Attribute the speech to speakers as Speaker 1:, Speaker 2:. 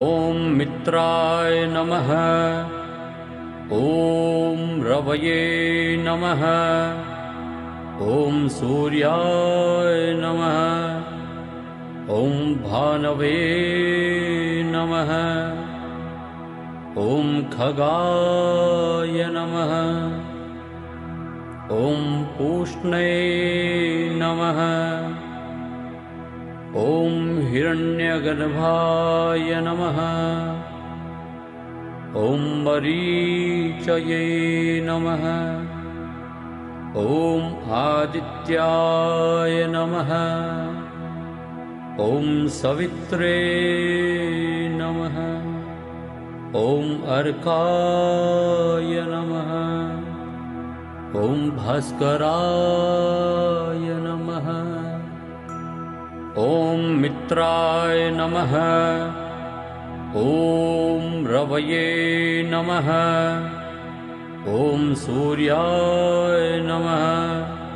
Speaker 1: ॐ मित्राय नमः। ॐ रवये नमः। ॐ सूर्याय नमः। ॐ भानवे नमः। ॐ खगाय नमः। ॐ पूष्णे नमः। ॐ हिरण्यगर्भाय नमः। ॐ मरीचये नमः। ॐ आदित्याय नमः। ॐ सवित्रे नमः। ॐ अर्काय नमः। ॐ भास्कराय नमः। ॐ मित्राय नमः। ॐ रवये नमः। ॐ सूर्याय नमः।